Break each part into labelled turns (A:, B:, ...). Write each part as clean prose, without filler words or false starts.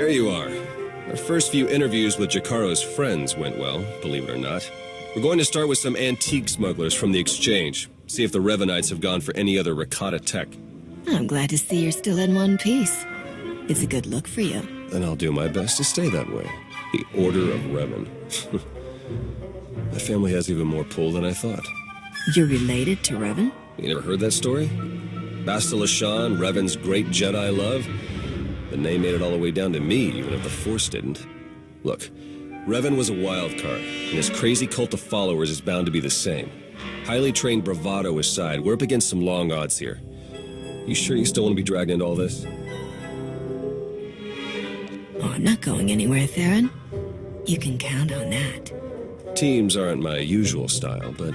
A: There you are. Our first few interviews with Jakaro's friends went well, believe it or not. We're going to start with some antique smugglers from the exchange. See if the Revenites have gone for any other Rakata tech.
B: I'm glad to see you're still in one piece. It's a good look for you.
A: And I'll do my best to stay that way. The Order of Revan. My family has even more pull than I thought.
B: You're related to Revan?
A: You never heard that story? Basta Lashan, Revan's great Jedi love? The name made it all the way down to me, even if the Force didn't. Look, Revan was a wild card, and his crazy cult of followers is bound to be the same. Highly trained bravado aside, we're up against some long odds here. You sure you still want to be dragged into all this?
B: Oh, I'm not going anywhere, Theron. You can count on that.
A: Teams aren't my usual style, but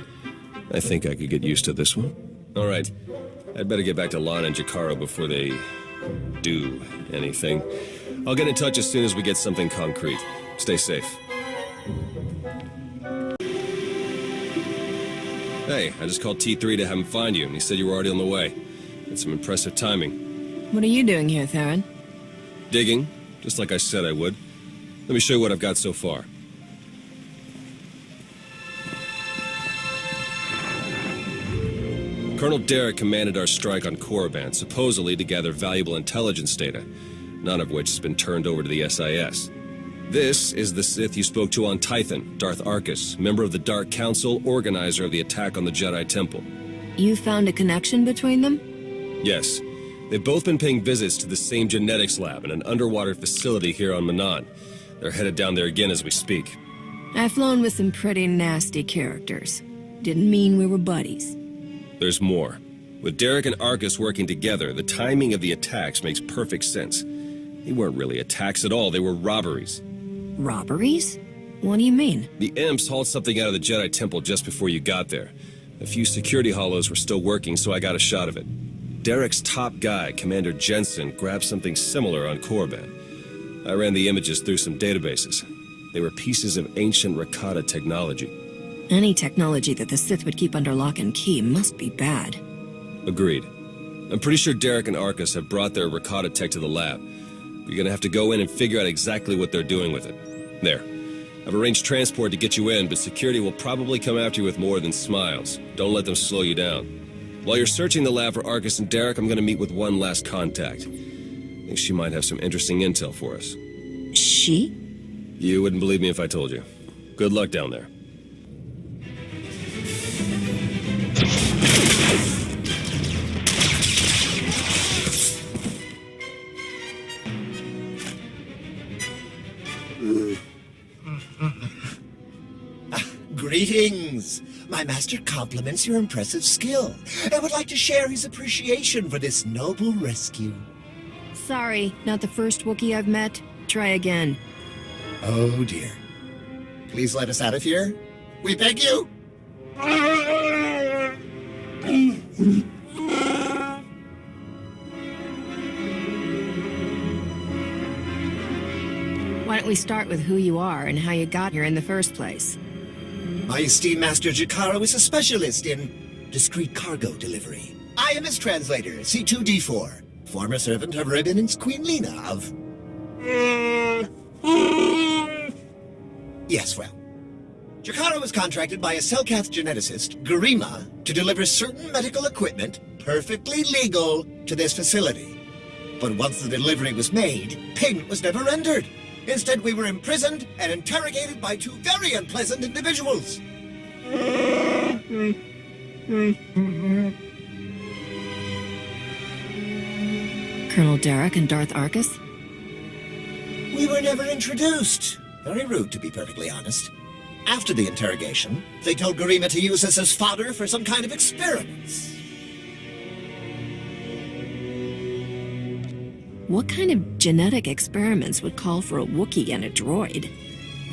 A: I think I could get used to this one. All right, I'd better get back to Lana and Jakaro before they do anything. I'll get in touch as soon as we get something concrete. Stay safe. Hey, I just called T3 to have him find you, and he said you were already on the way. That's some impressive timing.
B: What are you doing here, Theron?
A: Digging, just like I said I would. Let me show you what I've got so far. Colonel Derek commanded our strike on Korriban, supposedly to gather valuable intelligence data, none of which has been turned over to the SIS. This is the Sith you spoke to on Tython, Darth Arkus, member of the Dark Council, organizer of the attack on the Jedi Temple.
B: You found a connection between them?
A: Yes. They've both been paying visits to the same genetics lab in an underwater facility here on Manan. They're headed down there again as we speak.
B: I've flown with some pretty nasty characters. Didn't mean we were buddies.
A: There's more. With Derek and Arkus working together, the timing of the attacks makes perfect sense. They weren't really attacks at all, they were robberies.
B: Robberies? What do you mean?
A: The Imps hauled something out of the Jedi Temple just before you got there. A few security hollows were still working, so I got a shot of it. Derek's top guy, Commander Jensen, grabbed something similar on Korriban. I ran the images through some databases. They were pieces of ancient Rakata technology.
B: Any technology that the Sith would keep under lock and key must be bad.
A: Agreed. I'm pretty sure Derek and Arkus have brought their Rakata tech to the lab. You're gonna have to go in and figure out exactly what they're doing with it. There. I've arranged transport to get you in, but security will probably come after you with more than smiles. Don't let them slow you down. While you're searching the lab for Arkus and Derek, I'm gonna meet with one last contact. I think she might have some interesting intel for us.
B: She?
A: You wouldn't believe me if I told you. Good luck down there.
C: Greetings! My master compliments your impressive skill and would like to share his appreciation for this noble rescue.
B: Sorry, not the first Wookiee I've met. Try again.
C: Oh dear. Please let us out of here. We beg you!
B: Why don't we start with who you are and how you got here in the first place?
C: My esteemed Master Jakaro is a specialist in discreet cargo delivery. I am his translator, C2D4, former servant of Ribbon's Queen Lena of... Yes, well. Jakaro was contracted by a Selkath geneticist, Garima, to deliver certain medical equipment, perfectly legal, to this facility. But once the delivery was made, payment was never rendered. Instead, we were imprisoned and interrogated by two very unpleasant individuals.
B: Colonel Derek and Darth Arkus?
C: We were never introduced. Very rude, to be perfectly honest. After the interrogation, they told Garima to use us as fodder for some kind of experiments.
B: What kind of genetic experiments would call for a Wookiee and a droid?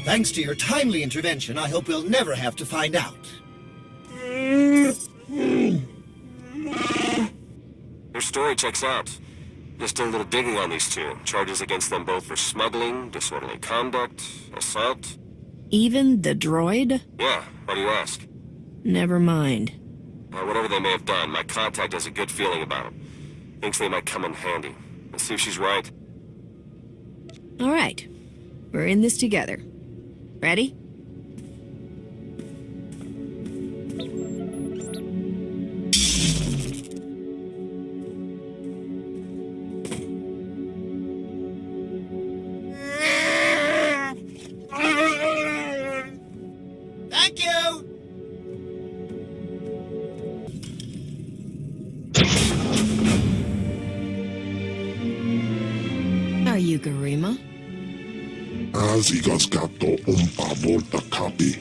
C: Thanks to your timely intervention, I hope we'll never have to find out.
A: Your story checks out. Just did a little digging on these two. Charges against them both for smuggling, disorderly conduct, assault.
B: Even the droid?
A: Yeah, why do you ask?
B: Never mind.
A: Whatever they may have done, my contact has a good feeling about them. Thinks they might come in handy. Let's see if she's right.
B: All right. We're in this together. Ready?
C: Thank you!
B: Are you Garima?
D: Hazigazgato volta kapi.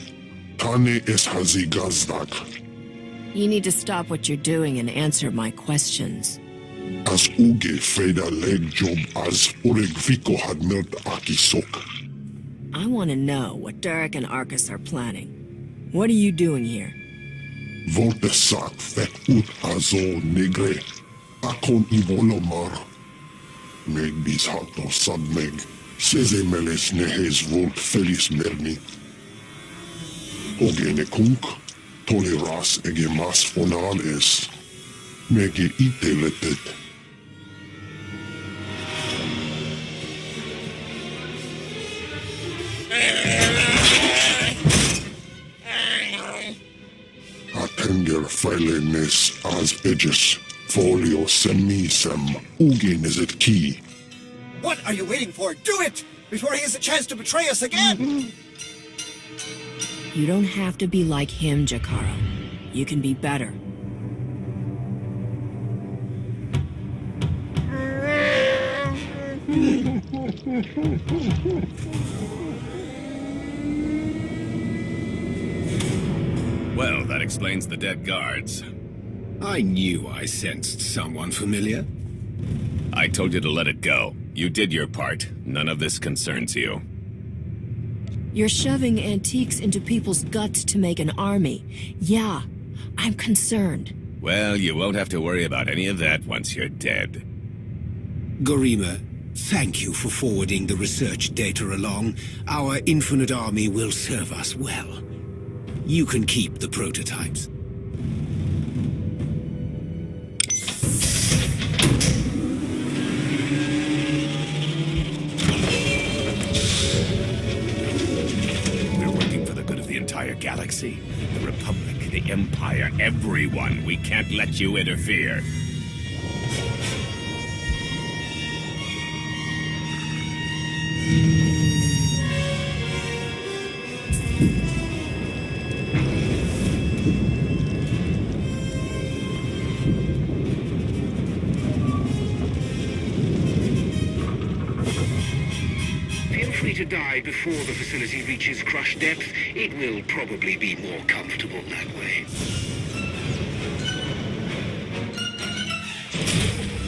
D: Tane es hazigazdak.
B: You need to stop what you're doing and answer my questions.
D: As uge feda leg job as uregviko had melt akisok.
B: I want to know what Derek and Arcus are planning. What are you doing here?
D: Volte sak fet ut azo negre. Akon ivolomar. Meg bis hato sadmeg. Seze meles nehes volt felis merni. Ogene kunk. Toleras ege mas fonal es. Mege ite letet. Atenger feilenes as edges. Folio semisem. Ugen is it key.
C: What are you waiting for? Do it! Before he has a chance to betray us again!
B: You don't have to be like him, Jakaro. You can be better.
E: Well, that explains the dead guards.
F: I knew I sensed someone familiar.
E: I told you to let it go. You did your part. None of this concerns you.
B: You're shoving antiques into people's guts to make an army. Yeah, I'm concerned.
E: Well, you won't have to worry about any of that once you're dead.
F: Garima, thank you for forwarding the research data along. Our infinite army will serve us well. You can keep the prototypes.
E: Entire galaxy, the Republic, the Empire, everyone. We can't let you interfere.
G: To die before the facility reaches crush depth, it will probably be more comfortable that way.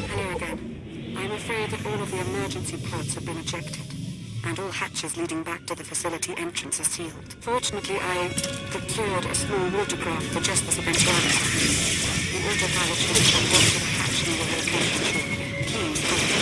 H: Hello again. I'm afraid that all of the emergency pods have been ejected, and all hatches leading back to the facility entrance are sealed. Fortunately, I procured a small watercraft for just this eventuality. The autopilot should have checked to the hatch near the location. Please, help.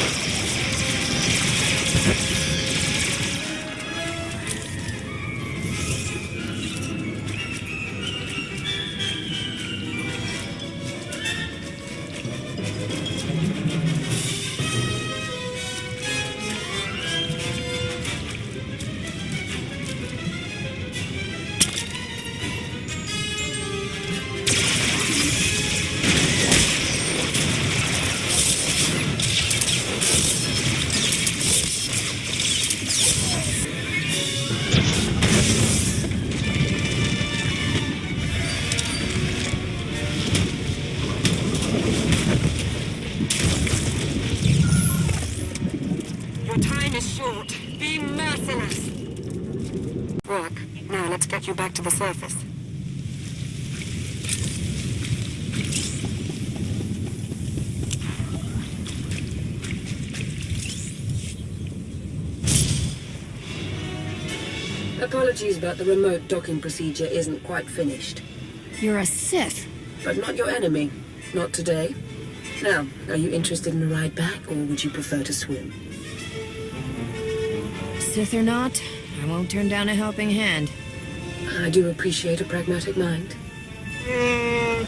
H: Get you back to the surface.
I: Apologies, but the remote docking procedure isn't quite finished.
B: You're a Sith.
I: But not your enemy. Not today. Now, are you interested in a ride back, or would you prefer to swim?
B: Sith or not, I won't turn down a helping hand.
I: I do appreciate a pragmatic mind. And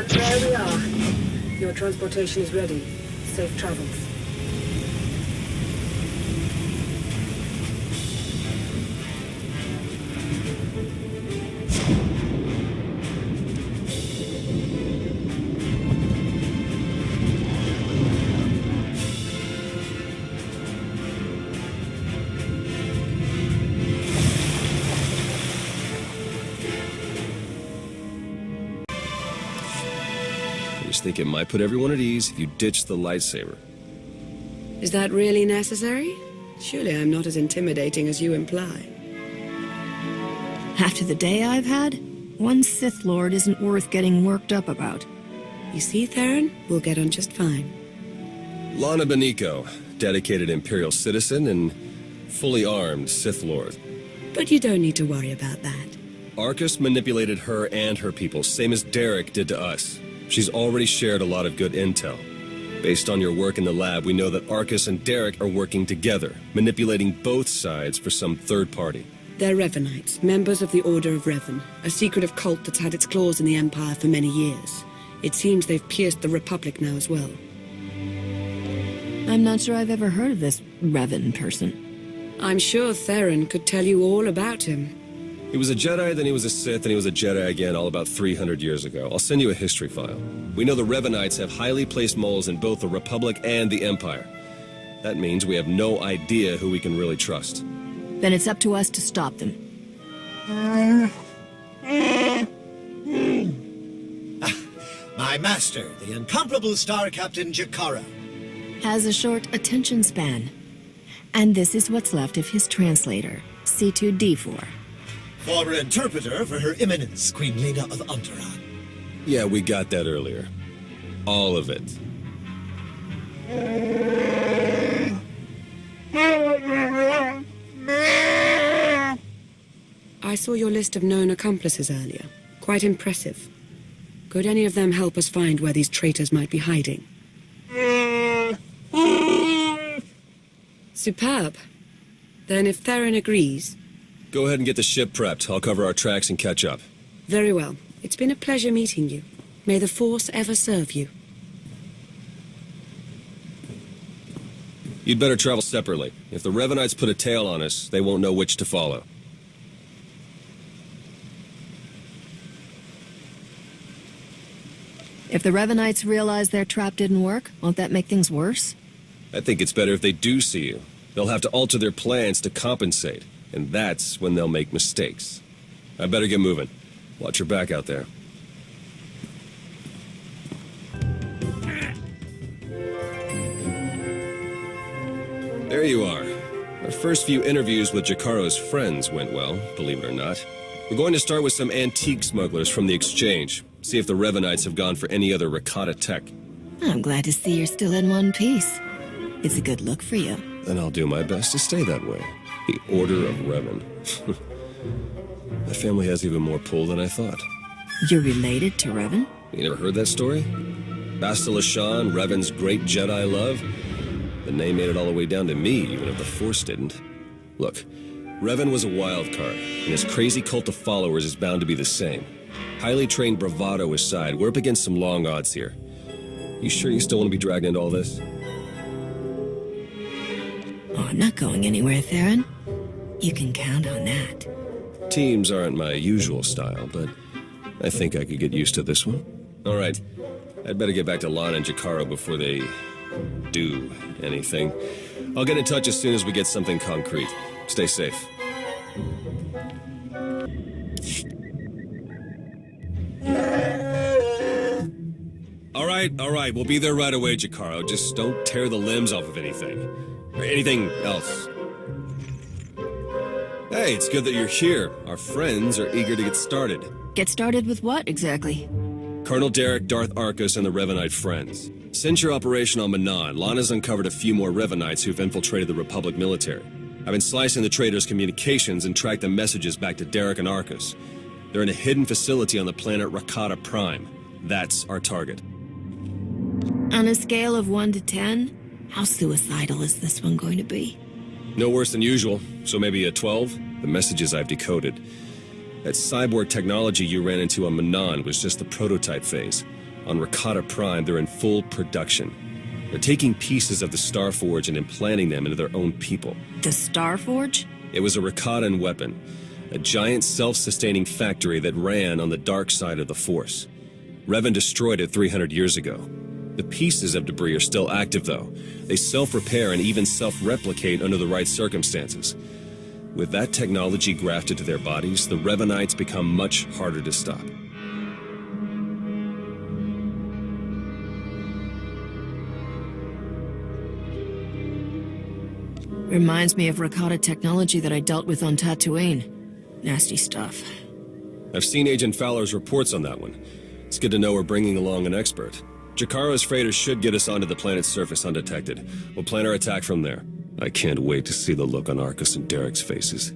I: there we are. Your transportation is ready. Safe travels.
A: think it might put everyone at ease if you ditch the lightsaber.
J: Is that really necessary? Surely I'm not as intimidating as you imply.
B: After the day I've had, one Sith Lord isn't worth getting worked up about.
J: You see, Theron? We'll get on just fine.
A: Lana Beniko, dedicated Imperial citizen and fully armed Sith Lord.
J: But you don't need to worry about that.
A: Arcus manipulated her and her people, same as Derek did to us. She's already shared a lot of good intel. Based on your work in the lab, we know that Arcus and Derek are working together, manipulating both sides for some third party.
J: They're Revenites, members of the Order of Revan, a secretive cult that's had its claws in the Empire for many years. It seems they've pierced the Republic now as well.
B: I'm not sure I've ever heard of this Revan person.
J: I'm sure Theron could tell you all about him.
A: He was a Jedi, then he was a Sith, and he was a Jedi again all about 300 years ago. I'll send you a history file. We know the Revenites have highly placed moles in both the Republic and the Empire. That means we have no idea who we can really trust.
B: Then it's up to us to stop them.
C: My master, the incomparable Star Captain Jakaro.
B: Has a short attention span. And this is what's left of his translator, C2D4.
C: Former interpreter for Her Eminence, Queen Lena of Onderon.
A: Yeah, we got that earlier. All of it.
J: I saw your list of known accomplices earlier. Quite impressive. Could any of them help us find where these traitors might be hiding? Superb. Then if Theron agrees...
A: Go ahead and get the ship prepped. I'll cover our tracks and catch up.
J: Very well. It's been a pleasure meeting you. May the Force ever serve you.
A: You'd better travel separately. If the Revenites put a tail on us, they won't know which to follow.
B: If the Revenites realize their trap didn't work, won't that make things worse?
A: I think it's better if they do see you. They'll have to alter their plans to compensate, and that's when they'll make mistakes. I better get moving. Watch your back out there. There you are. Our first few interviews with Jakaro's friends went well, believe it or not. We're going to start with some antique smugglers from the exchange. See if the Revenites have gone for any other Rakata tech.
B: I'm glad to see you're still in one piece. It's a good look for you.
A: Then I'll do my best to stay that way. The Order of Revan. My family has even more pull than I thought.
B: You're related to Revan?
A: You never heard that story? Basta Lashan, Revan's great Jedi love? The name made it all the way down to me, even if the Force didn't. Look, Revan was a wild card, and his crazy cult of followers is bound to be the same. Highly trained bravado aside, we're up against some long odds here. You sure you still want to be dragged into all this?
B: Oh, I'm not going anywhere, Theron. You can count on that.
A: Teams aren't my usual style, but I think I could get used to this one. All right, I'd better get back to Lana and Jakaro before they do anything. I'll get in touch as soon as we get something concrete. Stay safe. All right, we'll be there right away, Jakaro. Just don't tear the limbs off of anything. Or anything else. Hey, it's good that you're here. Our friends are eager to get started.
B: Get started with what, exactly?
A: Colonel Derek, Darth Arcus, and the Revanite friends. Since your operation on Manan, Lana's uncovered a few more Revanites who've infiltrated the Republic military. I've been slicing the Traitors' communications and tracked the messages back to Derek and Arcus. They're in a hidden facility on the planet Rakata Prime. That's our target.
B: On a scale of 1 to 10, how suicidal is this one going to be?
A: No worse than usual, so maybe a 12? The messages I've decoded. That cyborg technology you ran into on Manan was just the prototype phase. On Rakata Prime, they're in full production. They're taking pieces of the Starforge and implanting them into their own people.
B: The Starforge?
A: It was a Rakatan weapon. A giant self-sustaining factory that ran on the dark side of the Force. Revan destroyed it 300 years ago. The pieces of debris are still active, though. They self-repair and even self-replicate under the right circumstances. With that technology grafted to their bodies, the Revanites become much harder to stop.
B: Reminds me of Rakata technology that I dealt with on Tatooine. Nasty stuff.
A: I've seen Agent Fowler's reports on that one. It's good to know we're bringing along an expert. Jakaro's freighters should get us onto the planet's surface undetected. We'll plan our attack from there. I can't wait to see the look on Arcus and Derek's faces.